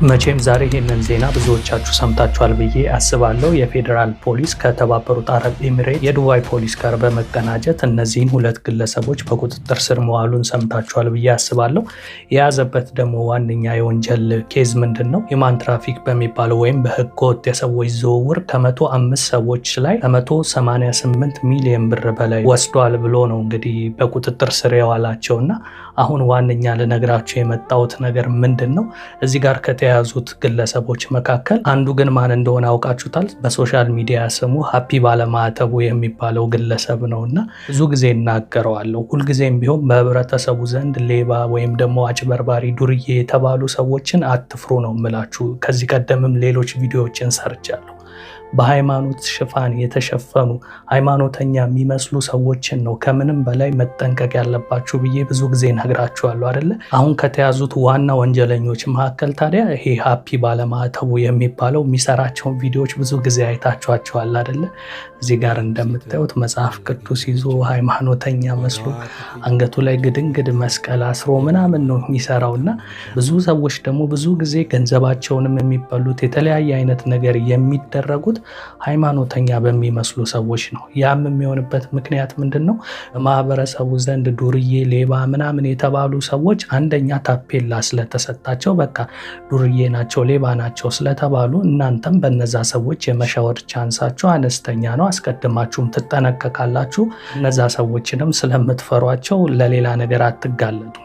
መቼም ዛሬ ይሄንን ዜና ብዙዎቻችሁ ሰምታችኋል ብዬ አስባለሁ። የፌዴራል ፖሊስ ከተባበሩት አረብ ኤሚሬት የዱባይ ፖሊስ ጋር በመቀናጀት እነዚህን ሁለት ግለሰቦች በቁጥጥር ስር መዋሉን ሰምታችኋል ብዬ አስባለሁ። የያዘበት ደግሞ ዋነኛ የወንጀል ኬዝ ምንድን ነው? ሂውማን ትራፊክ በሚባለው ወይም በህገወጥ የሰዎች ዝውውር ከ105 ሰዎች ላይ ከ188 ሚሊዮን ብር በላይ ወስዷል ብሎ ነው እንግዲህ በቁጥጥር ስር የዋላቸውና አሁን ዋነኛ ልነግራቸው የመጣሁት ነገር ምንድን ነው? እዚህ ጋር ከተያዙት ግለሰቦች መካከል አንዱ ግን ማን እንደሆነ አውቃችሁታል። በሶሻል ሚዲያ ስሙ ሀፒ ባለማዕተቡ የሚባለው ግለሰብ ነው እና ብዙ ጊዜ እናገረዋለሁ። ሁልጊዜም ቢሆን በህብረተሰቡ ዘንድ ሌባ ወይም ደግሞ አጭበርባሪ፣ ዱርዬ የተባሉ ሰዎችን አትፍሩ ነው የምላችሁ። ከዚህ ቀደምም ሌሎች ቪዲዮዎችን ሰርቻለሁ። በሃይማኖት ሽፋን የተሸፈኑ ሃይማኖተኛ የሚመስሉ ሰዎችን ነው ከምንም በላይ መጠንቀቅ ያለባችሁ ብዬ ብዙ ጊዜ ነግራችኋለሁ አይደለ? አሁን ከተያዙት ዋና ወንጀለኞች መካከል ታዲያ ይሄ ሀፒ ባለማዕተቡ የሚባለው የሚሰራቸውን ቪዲዮዎች ብዙ ጊዜ አይታችኋቸዋል አይደለ? እዚህ ጋር እንደምታዩት መጽሐፍ ቅዱስ ይዞ ሃይማኖተኛ መስሎ አንገቱ ላይ ግድንግድ መስቀል አስሮ ምናምን ነው የሚሰራው እና ብዙ ሰዎች ደግሞ ብዙ ጊዜ ገንዘባቸውንም የሚበሉት የተለያየ አይነት ነገር የሚደረጉት ሃይማኖተኛ በሚመስሉ ሰዎች ነው። ያም የሚሆንበት ምክንያት ምንድን ነው? በማህበረሰቡ ዘንድ ዱርዬ፣ ሌባ ምናምን የተባሉ ሰዎች አንደኛ ታፔላ ስለተሰጣቸው በቃ ዱርዬ ናቸው፣ ሌባ ናቸው ስለተባሉ እናንተም በነዛ ሰዎች የመሻወር ቻንሳችሁ አነስተኛ ነው። አስቀድማችሁም ትጠነቀቃላችሁ። እነዛ ሰዎችንም ስለምትፈሯቸው ለሌላ ነገር አትጋለጡ።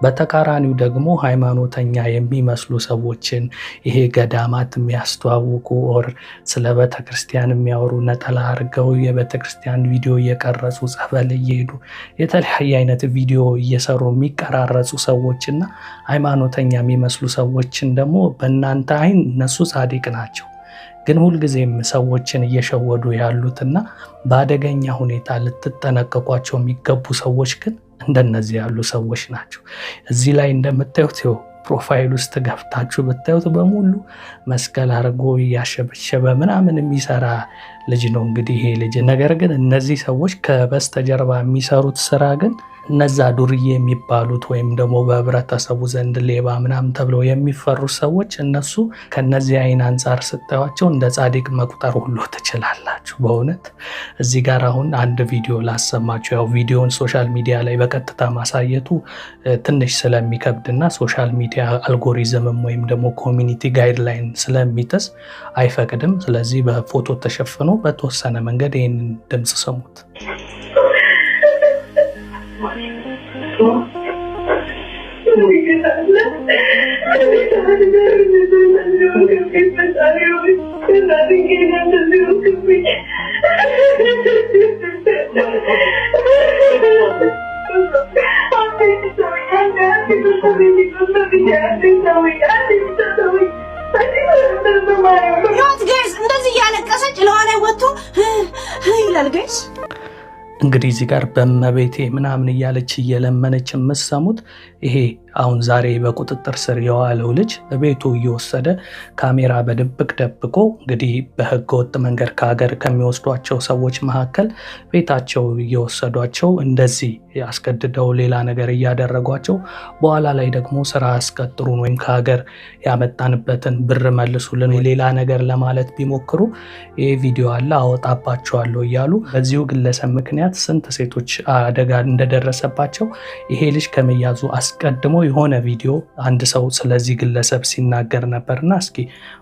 በተቃራኒው ደግሞ ሃይማኖተኛ የሚመስሉ ሰዎችን ይሄ ገዳማት የሚያስተዋውቁ ኦር ስለ ቤተክርስቲያን የሚያወሩ ነጠላ አድርገው የቤተክርስቲያን ቪዲዮ እየቀረጹ ጸበል እየሄዱ የተለያየ አይነት ቪዲዮ እየሰሩ የሚቀራረጹ ሰዎችና ሃይማኖተኛ የሚመስሉ ሰዎችን ደግሞ በእናንተ አይን እነሱ ጻድቅ ናቸው። ግን ሁልጊዜም ሰዎችን እየሸወዱ ያሉትና በአደገኛ ሁኔታ ልትጠነቀቋቸው የሚገቡ ሰዎች ግን እንደነዚህ ያሉ ሰዎች ናቸው። እዚህ ላይ እንደምታዩት ፕሮፋይል ውስጥ ገብታችሁ ብታዩት በሙሉ መስቀል አድርጎ እያሸበሸበ ምናምን የሚሰራ ልጅ ነው እንግዲህ ይሄ ልጅ። ነገር ግን እነዚህ ሰዎች ከበስተጀርባ የሚሰሩት ስራ ግን እነዛ ዱርዬ የሚባሉት ወይም ደግሞ በህብረተሰቡ ዘንድ ሌባ ምናምን ተብለው የሚፈሩ ሰዎች እነሱ ከነዚህ አይን አንጻር ስታዩቸው እንደ ጻድቅ መቁጠር ሁሉ ትችላላችሁ። በእውነት እዚህ ጋር አሁን አንድ ቪዲዮ ላሰማችሁ። ያው ቪዲዮን ሶሻል ሚዲያ ላይ በቀጥታ ማሳየቱ ትንሽ ስለሚከብድና ሶሻል ሚዲያ አልጎሪዝምም ወይም ደግሞ ኮሚኒቲ ጋይድላይን ስለሚጥስ አይፈቅድም። ስለዚህ በፎቶ ተሸፍኖ በተወሰነ መንገድ ይህንን ድምፅ ስሙት። እንደዚህ እያለቀሰች ለኋላ ወጥቶ ይላል ጋይስ። እንግዲህ እዚህ ጋር በመቤቴ ምናምን እያለች እየለመነች የምትሰሙት ይሄ አሁን ዛሬ በቁጥጥር ስር የዋለው ልጅ ቤቱ እየወሰደ ካሜራ በድብቅ ደብቆ እንግዲህ በህገ ወጥ መንገድ ከሀገር ከሚወስዷቸው ሰዎች መካከል ቤታቸው እየወሰዷቸው እንደዚህ ያስገድደው ሌላ ነገር እያደረጓቸው በኋላ ላይ ደግሞ ስራ አስቀጥሩን ወይም ከሀገር ያመጣንበትን ብር መልሱልን ሌላ ነገር ለማለት ቢሞክሩ ይሄ ቪዲዮ አለ አወጣባቸዋለሁ እያሉ በዚሁ ግለሰብ ምክንያት ስንት ሴቶች አደጋ እንደደረሰባቸው ይሄ ልጅ ከመያዙ አስቀድሞ የሆነ ቪዲዮ አንድ ሰው ስለዚህ ግለሰብ ሲናገር ነበርና እስኪ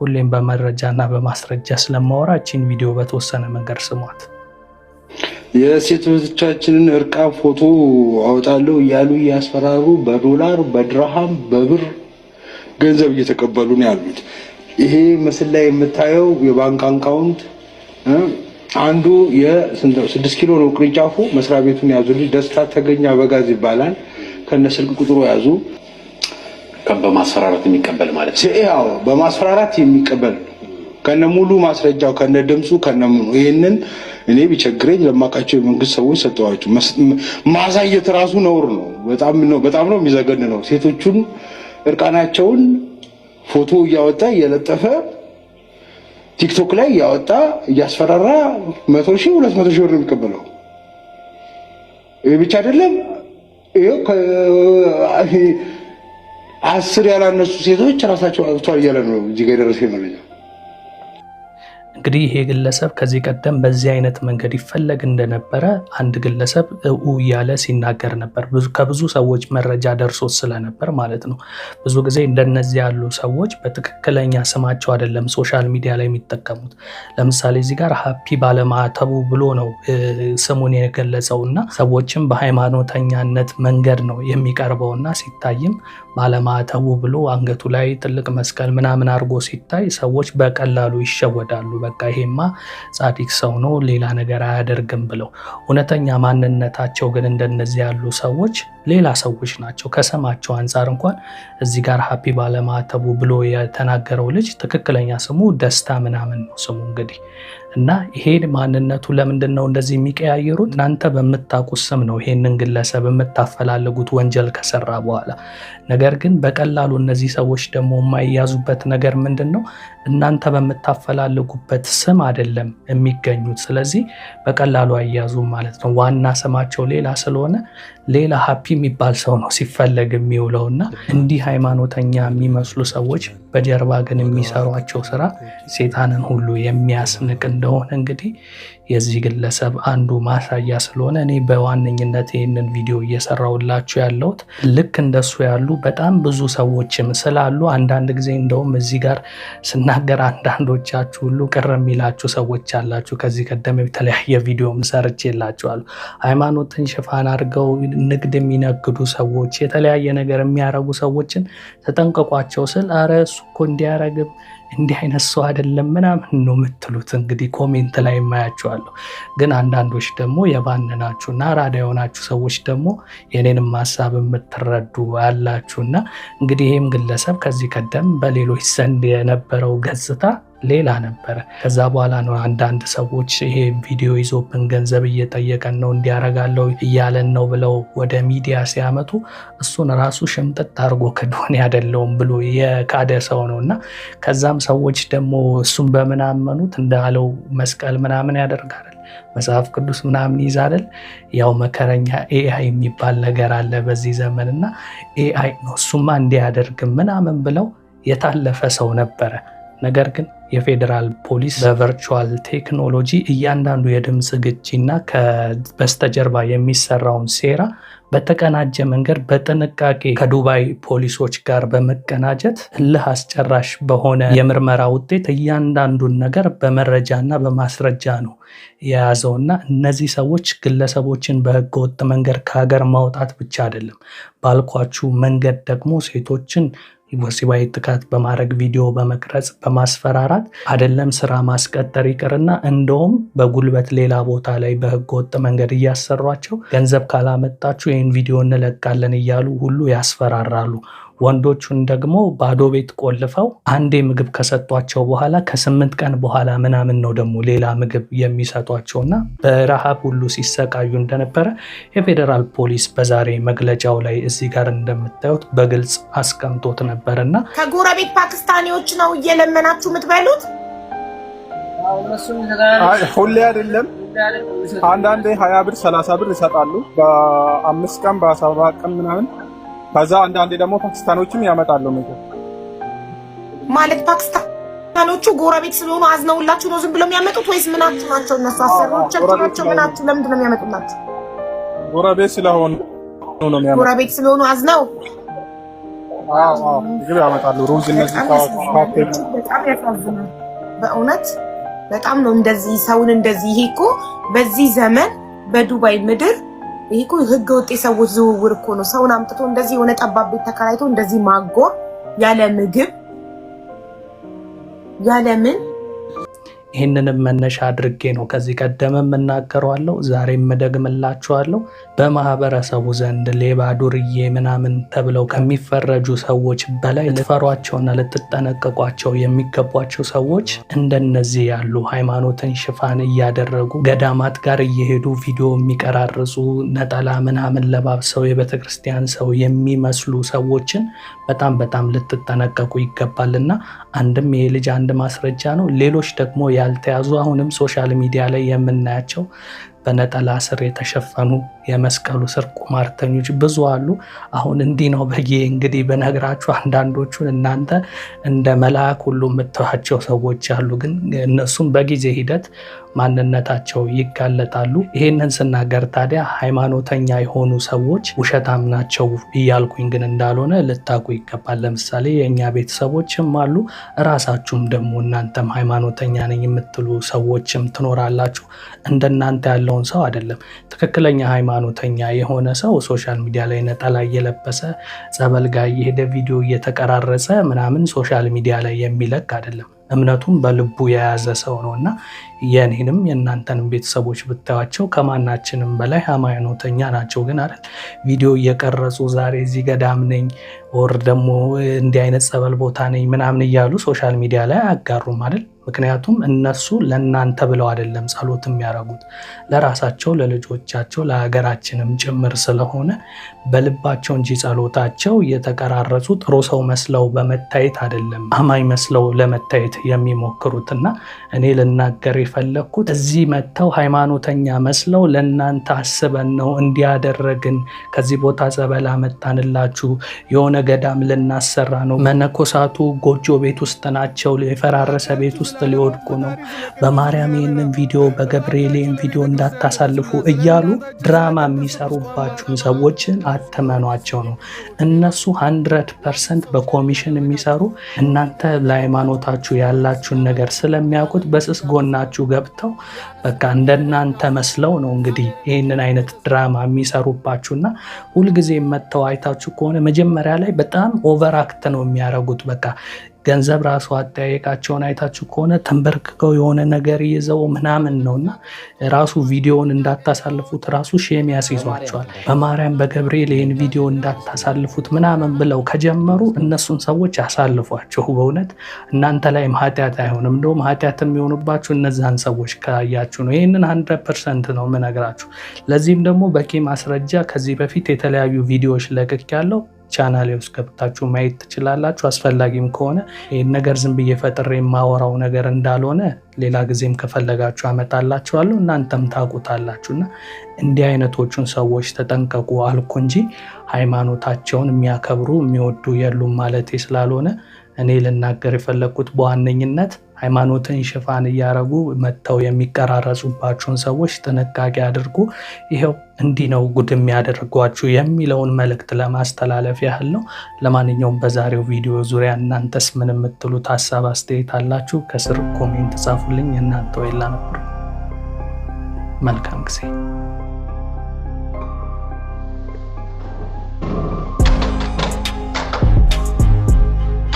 ሁሌም በመረጃና በማስረጃ ስለማወራችን ቪዲዮ በተወሰነ መንገድ ስሟት። የሴቶቻችንን እርቃን ፎቶ አወጣለሁ እያሉ እያስፈራሩ በዶላር በድርሃም በብር ገንዘብ እየተቀበሉ ነው ያሉት። ይሄ ምስል ላይ የምታየው የባንክ አካውንት አንዱ የ6 ኪሎ ነው ቅርንጫፉ። መስሪያ ቤቱን ያዙልኝ ደስታ ተገኛ በጋዝ ይባላል። ከነ ስልክ ቁጥሩ ያዙ። በማስፈራራት የሚቀበል ማለት ነው። ያው በማስፈራራት የሚቀበል ከነ ሙሉ ማስረጃው ከነ ድምፁ ከነ ምኑ። ይሄንን እኔ ቢቸግረኝ ለማቃቸው የመንግስት ሰዎች ሰጠዋቸው። ማሳየት ራሱ ነውር ነው። በጣም ነው የሚዘገን ነው። ሴቶቹን እርቃናቸውን ፎቶ እያወጣ እየለጠፈ ቲክቶክ ላይ እያወጣ እያስፈራራ 100,000 200,000 ብር ነው የሚቀበለው። ይሄ ብቻ አይደለም። 10 ያላነሱ ሴቶች ራሳቸው አጥቷል እያለ ነው እዚህ ጋር የደረሰው መረጃ። እንግዲህ ይሄ ግለሰብ ከዚህ ቀደም በዚህ አይነት መንገድ ይፈለግ እንደነበረ አንድ ግለሰብ እያለ ሲናገር ነበር። ከብዙ ሰዎች መረጃ ደርሶት ስለነበር ማለት ነው። ብዙ ጊዜ እንደነዚህ ያሉ ሰዎች በትክክለኛ ስማቸው አይደለም ሶሻል ሚዲያ ላይ የሚጠቀሙት። ለምሳሌ እዚህ ጋር ሀፒ ባለማዕተቡ ብሎ ነው ስሙን የገለጸውና ሰዎችም በሃይማኖተኛነት መንገድ ነው የሚቀርበውና ሲታይም ባለማዕተቡ ብሎ አንገቱ ላይ ትልቅ መስቀል ምናምን አድርጎ ሲታይ ሰዎች በቀላሉ ይሸወዳሉ። በቃ ይሄማ ጻድቅ ሰው ነው ሌላ ነገር አያደርግም ብለው። እውነተኛ ማንነታቸው ግን እንደነዚህ ያሉ ሰዎች ሌላ ሰዎች ናቸው። ከስማቸው አንጻር እንኳን እዚህ ጋር ሀፒ ባለማዕተቡ ብሎ የተናገረው ልጅ ትክክለኛ ስሙ ደስታ ምናምን ነው ስሙ እንግዲህ። እና ይሄ ማንነቱ ለምንድን ነው እንደዚህ የሚቀያየሩት? እናንተ በምታውቁት ስም ነው ይሄንን ግለሰብ የምታፈላልጉት ወንጀል ከሰራ በኋላ። ነገር ግን በቀላሉ እነዚህ ሰዎች ደግሞ የማይያዙበት ነገር ምንድን ነው? እናንተ በምታፈላልጉበት ስም አይደለም የሚገኙት። ስለዚህ በቀላሉ አይያዙም ማለት ነው። ዋና ስማቸው ሌላ ስለሆነ ሌላ ሀፒ የሚባል ሰው ነው ሲፈለግ የሚውለውና እንዲህ ሃይማኖተኛ የሚመስሉ ሰዎች በጀርባ ግን የሚሰሯቸው ስራ ሴጣንን ሁሉ የሚያስንቅ እንደሆነ እንግዲህ የዚህ ግለሰብ አንዱ ማሳያ ስለሆነ እኔ በዋነኝነት ይህንን ቪዲዮ እየሰራሁላችሁ ያለሁት ልክ እንደሱ ያሉ በጣም ብዙ ሰዎችም ስላሉ አንዳንድ ጊዜ እንደውም እዚህ ጋር ስናገር አንዳንዶቻችሁ ሁሉ ቅር የሚላችሁ ሰዎች አላችሁ። ከዚህ ቀደም የተለያየ ቪዲዮም ሰርቼላችኋለሁ። ሃይማኖትን ሽፋን አድርገው ንግድ የሚነግዱ ሰዎች፣ የተለያየ ነገር የሚያረጉ ሰዎችን ተጠንቀቋቸው ስል አረ እሱ እኮ እንዲያረግም እንዲህ አይነት ሰው አይደለም ምናምን ነው የምትሉት። እንግዲህ ኮሜንት ላይ የማያችኋለሁ። ግን አንዳንዶች ደግሞ የባነናችሁና ራዳ የሆናችሁ ሰዎች ደግሞ የኔንም ሀሳብ የምትረዱ አላችሁና እንግዲህ ይህም ግለሰብ ከዚህ ቀደም በሌሎች ዘንድ የነበረው ገጽታ ሌላ ነበረ። ከዛ በኋላ ነው አንዳንድ ሰዎች ይሄ ቪዲዮ ይዞብን ገንዘብ እየጠየቀን ነው እንዲያረጋለው እያለን ነው ብለው ወደ ሚዲያ ሲያመጡ እሱን ራሱ ሽምጥጥ አድርጎ ከድሆን ያደለውም ብሎ የካደ ሰው ነው እና ከዛም ሰዎች ደግሞ እሱን በምናመኑት እንዳለው መስቀል ምናምን ያደርጋል፣ መጽሐፍ ቅዱስ ምናምን ይዛል። ያው መከረኛ ኤአይ የሚባል ነገር አለ በዚህ ዘመን እና ኤአይ ነው እሱማ እንዲያደርግም ምናምን ብለው የታለፈ ሰው ነበረ። ነገር ግን የፌዴራል ፖሊስ በቨርቹዋል ቴክኖሎጂ እያንዳንዱ የድምፅ ግጂና በስተጀርባ የሚሰራውን ሴራ በተቀናጀ መንገድ በጥንቃቄ ከዱባይ ፖሊሶች ጋር በመቀናጀት እልህ አስጨራሽ በሆነ የምርመራ ውጤት እያንዳንዱን ነገር በመረጃና በማስረጃ ነው የያዘውና እነዚህ ሰዎች ግለሰቦችን በህገወጥ መንገድ ከሀገር ማውጣት ብቻ አይደለም፣ ባልኳችሁ መንገድ ደግሞ ሴቶችን ወሲባዊ ጥቃት በማድረግ ቪዲዮ በመቅረጽ በማስፈራራት አይደለም ስራ ማስቀጠር ይቅርና እንደውም በጉልበት ሌላ ቦታ ላይ በህገወጥ መንገድ እያሰሯቸው ገንዘብ ካላመጣችሁ ይህን ቪዲዮ እንለቃለን እያሉ ሁሉ ያስፈራራሉ። ወንዶቹን ደግሞ ባዶ ቤት ቆልፈው አንዴ ምግብ ከሰጧቸው በኋላ ከ8 ቀን በኋላ ምናምን ነው ደግሞ ሌላ ምግብ የሚሰጧቸውና በረሃብ ሁሉ ሲሰቃዩ እንደነበረ የፌዴራል ፖሊስ በዛሬ መግለጫው ላይ እዚህ ጋር እንደምታዩት በግልጽ አስቀምጦት ነበርና ከጎረቤት ፓኪስታኒዎች ነው እየለመናችሁ የምትበሉት? ሁሌ አይደለም። አንዳንዴ 20 ብር 30 ብር ይሰጣሉ በ5 ቀን በ7 ቀን ምናምን። ከዛ አንዳንዴ ደግሞ ፓኪስታኖችም ያመጣሉ ምግብ። ማለት ፓኪስታኖቹ ጎረቤት ስለሆኑ አዝነውላችሁ ነው ዝም ብለው የሚያመጡት ወይስ ምናችሁ ናቸው? እነሱ አሰሪዎቻችሁ ናቸው ምናችሁ? ለምንድን ነው የሚያመጡላችሁ? ጎረቤት ስለሆኑ ነው የሚያመጡት። ጎረቤት ስለሆኑ አዝነው ምግብ ያመጣሉ። ሩዝ እነዚህ በጣም ያሳዝናል። በእውነት በጣም ነው እንደዚህ ሰውን እንደዚህ። ይሄ እኮ በዚህ ዘመን በዱባይ ምድር ይሄ እኮ ህገ ወጥ የሰዎች ዝውውር እኮ ነው። ሰውን አምጥቶ እንደዚህ የሆነ ጠባብ ቤት ተከራይቶ እንደዚህ ማጎር ያለ ምግብ ያለ ምን። ይህንንም መነሻ አድርጌ ነው ከዚህ ቀደምም እናገረዋለሁ፣ ዛሬም እደግምላችኋለሁ። በማህበረሰቡ ዘንድ ሌባ፣ ዱርዬ ምናምን ተብለው ከሚፈረጁ ሰዎች በላይ ልትፈሯቸውና ልትጠነቀቋቸው የሚገቧቸው ሰዎች እንደነዚህ ያሉ ሃይማኖትን ሽፋን እያደረጉ ገዳማት ጋር እየሄዱ ቪዲዮ የሚቀራርጹ ነጠላ ምናምን ለባብሰው የቤተክርስቲያን ሰው የሚመስሉ ሰዎችን በጣም በጣም ልትጠነቀቁ ይገባልና አንድም ይሄ ልጅ አንድ ማስረጃ ነው። ሌሎች ደግሞ ያልተያዙ አሁንም ሶሻል ሚዲያ ላይ የምናያቸው በነጠላ ስር የተሸፈኑ የመስቀሉ ስር ቁማርተኞች ብዙ አሉ። አሁን እንዲህ ነው ብዬ እንግዲህ በነግራችሁ አንዳንዶቹን እናንተ እንደ መልአክ ሁሉ የምትዋቸው ሰዎች አሉ፣ ግን እነሱም በጊዜ ሂደት ማንነታቸው ይጋለጣሉ። ይሄንን ስናገር ታዲያ ሃይማኖተኛ የሆኑ ሰዎች ውሸታም ናቸው እያልኩኝ ግን እንዳልሆነ ልታውቁ ይገባል። ለምሳሌ የእኛ ቤተሰቦችም አሉ፣ እራሳችሁም ደግሞ እናንተም ሃይማኖተኛ ነኝ የምትሉ ሰዎችም ትኖራላችሁ። እንደናንተ ያለውን ሰው አይደለም። ትክክለኛ ሃይማኖተኛ የሆነ ሰው ሶሻል ሚዲያ ላይ ነጠላ እየለበሰ ጸበል ጋር እየሄደ ቪዲዮ እየተቀራረጸ ምናምን ሶሻል ሚዲያ ላይ የሚለቅ አይደለም። እምነቱን በልቡ የያዘ ሰው ነው እና የኔንም የእናንተንም ቤተሰቦች ብታዩዋቸው ከማናችንም በላይ ሃይማኖተኛ ናቸው። ግን አይደል ቪዲዮ እየቀረጹ ዛሬ እዚህ ገዳም ነኝ ወር ደግሞ እንዲህ አይነት ጸበል ቦታ ነኝ ምናምን እያሉ ሶሻል ሚዲያ ላይ አያጋሩም አይደል? ምክንያቱም እነሱ ለእናንተ ብለው አይደለም ጸሎት የሚያደርጉት፣ ለራሳቸው ለልጆቻቸው ለሀገራችንም ጭምር ስለሆነ በልባቸው እንጂ ጸሎታቸው እየተቀራረጹ ጥሩ ሰው መስለው በመታየት አይደለም አማኝ መስለው ለመታየት የሚሞክሩትና እኔ ልናገር የፈለግኩት እዚህ መጥተው ሃይማኖተኛ መስለው ለእናንተ አስበን ነው እንዲያደረግን ከዚህ ቦታ ጸበል አመጣንላችሁ የሆነ ገዳም ልናሰራ ነው፣ መነኮሳቱ ጎጆ ቤት ውስጥ ናቸው፣ የፈራረሰ ቤት ውስጥ ሊወድቁ ነው፣ በማርያም ይህንን ቪዲዮ በገብርኤል ይህን ቪዲዮ እንዳታሳልፉ እያሉ ድራማ የሚሰሩባችሁን ሰዎችን አትመኗቸው ነው። እነሱ 100% በኮሚሽን የሚሰሩ እናንተ ለሃይማኖታችሁ ያላችሁን ነገር ስለሚያውቁት በስስ ጎናችሁ ገብተው በቃ እንደናንተ መስለው ነው እንግዲህ ይህንን አይነት ድራማ የሚሰሩባችሁና ሁልጊዜ መተው አይታችሁ ከሆነ መጀመሪያ ላይ በጣም ኦቨር አክት ነው የሚያደርጉት። በቃ ገንዘብ ራሱ አጠያየቃቸውን አይታችሁ ከሆነ ተንበርክከው የሆነ ነገር ይዘው ምናምን ነውና ራሱ ቪዲዮውን እንዳታሳልፉት ራሱ ሼም ያስይዟቸዋል። በማርያም በገብርኤል ይህን ቪዲዮ እንዳታሳልፉት ምናምን ብለው ከጀመሩ እነሱን ሰዎች ያሳልፏቸው። በእውነት እናንተ ላይም ኃጢአት አይሆንም፣ እንደውም ኃጢአት የሚሆኑባችሁ እነዛን ሰዎች ካያችሁ ነው። ይህንን 100% ነው የምነግራችሁ። ለዚህም ደግሞ በቂ ማስረጃ ከዚህ በፊት የተለያዩ ቪዲዮዎች ለቅቅ ያለው ቻናሌ ውስጥ ገብታችሁ ማየት ትችላላችሁ። አስፈላጊም ከሆነ ይህን ነገር ዝም ብዬ ፈጥሬ የማወራው ነገር እንዳልሆነ ሌላ ጊዜም ከፈለጋችሁ አመጣላችኋለሁ፣ እናንተም ታውቁታላችሁና እንዲህ አይነቶቹን ሰዎች ተጠንቀቁ አልኩ እንጂ ሃይማኖታቸውን የሚያከብሩ የሚወዱ የሉም ማለቴ ስላልሆነ እኔ ልናገር የፈለግኩት በዋነኝነት ሃይማኖትን ሽፋን እያረጉ መጥተው የሚቀራረጹባችሁን ሰዎች ጥንቃቄ አድርጉ። ይኸው እንዲህ ነው ጉድ የሚያደርጓችሁ የሚለውን መልእክት ለማስተላለፍ ያህል ነው። ለማንኛውም በዛሬው ቪዲዮ ዙሪያ እናንተስ ምን የምትሉት ሀሳብ አስተያየት አላችሁ? ከስር ኮሜንት ጻፉልኝ። እናንተ ወይላ ነበር። መልካም ጊዜ